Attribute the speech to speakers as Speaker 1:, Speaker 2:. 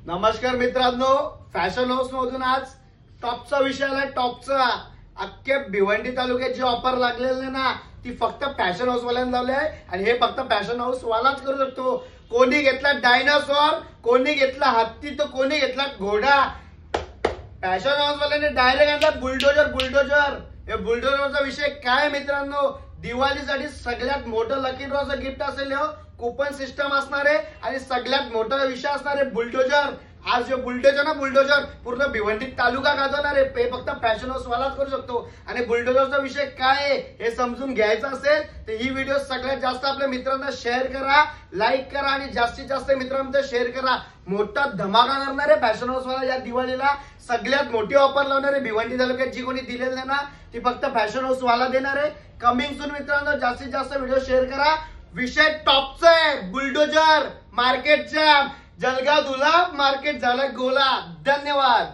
Speaker 1: नमस्कार मित्रांनो, fashion house मधून आज टॉपचा विषय आलाय. टॉपचा अख्ख्या भिवंडी तालुक्यात जी ऑफर लागलेली ना ती फक्त फॅशन हाऊस वाल्यांना लावली आहे आणि हे फक्त फॅशन हाऊस वालाच करू शकतो. कोणी घेतला डायनासॉर, कोणी घेतला हत्ती, तर कोणी घेतला घोडा. फॅशन हाऊस वाल्याने डायरेक्ट आणला बुलडोजर. हे बुलडोजरचा विषय काय मित्रांनो, दिवाळीसाठी सगळ्यात मोठं लकी ड्रॉचं गिफ्ट असेल हो. कुपन सिस्टम असणार आहे आणि सगळ्यात मोठा विषय असणार आहे बुलडोजर. आज जो बुलडोजर पूर्ण भिवंडी तालुका गाजवणार आहे. हे फक्त फॅशन हाऊस वालाच करू शकतो. आणि बुलडोजरचा विषय काय आहे हे समजून घ्यायचं असेल तर ही व्हिडिओ सगळ्यात जास्त आपल्या मित्रांना शेअर करा, लाईक करा आणि जास्तीत जास्त मित्रांमध्ये शेअर करा. मोठा धमाका करणार आहे फॅशन हाऊस वाला या दिवाळीला. सगळ्यात मोठी ऑफर लावणार आहे. भिवंडी तालुक्यात जी कोणी दिलेली नाही ना ती फक्त फॅशन हाऊस वाला देणार आहे. कमिंग सून मित्रांनो, जास्तीत जास्त व्हिडिओ शेअर करा. विषय टॉपचा आहे, बुलडोजर. मार्केटच्या जलगाव धुला, मार्केट झालं गोला. धन्यवाद.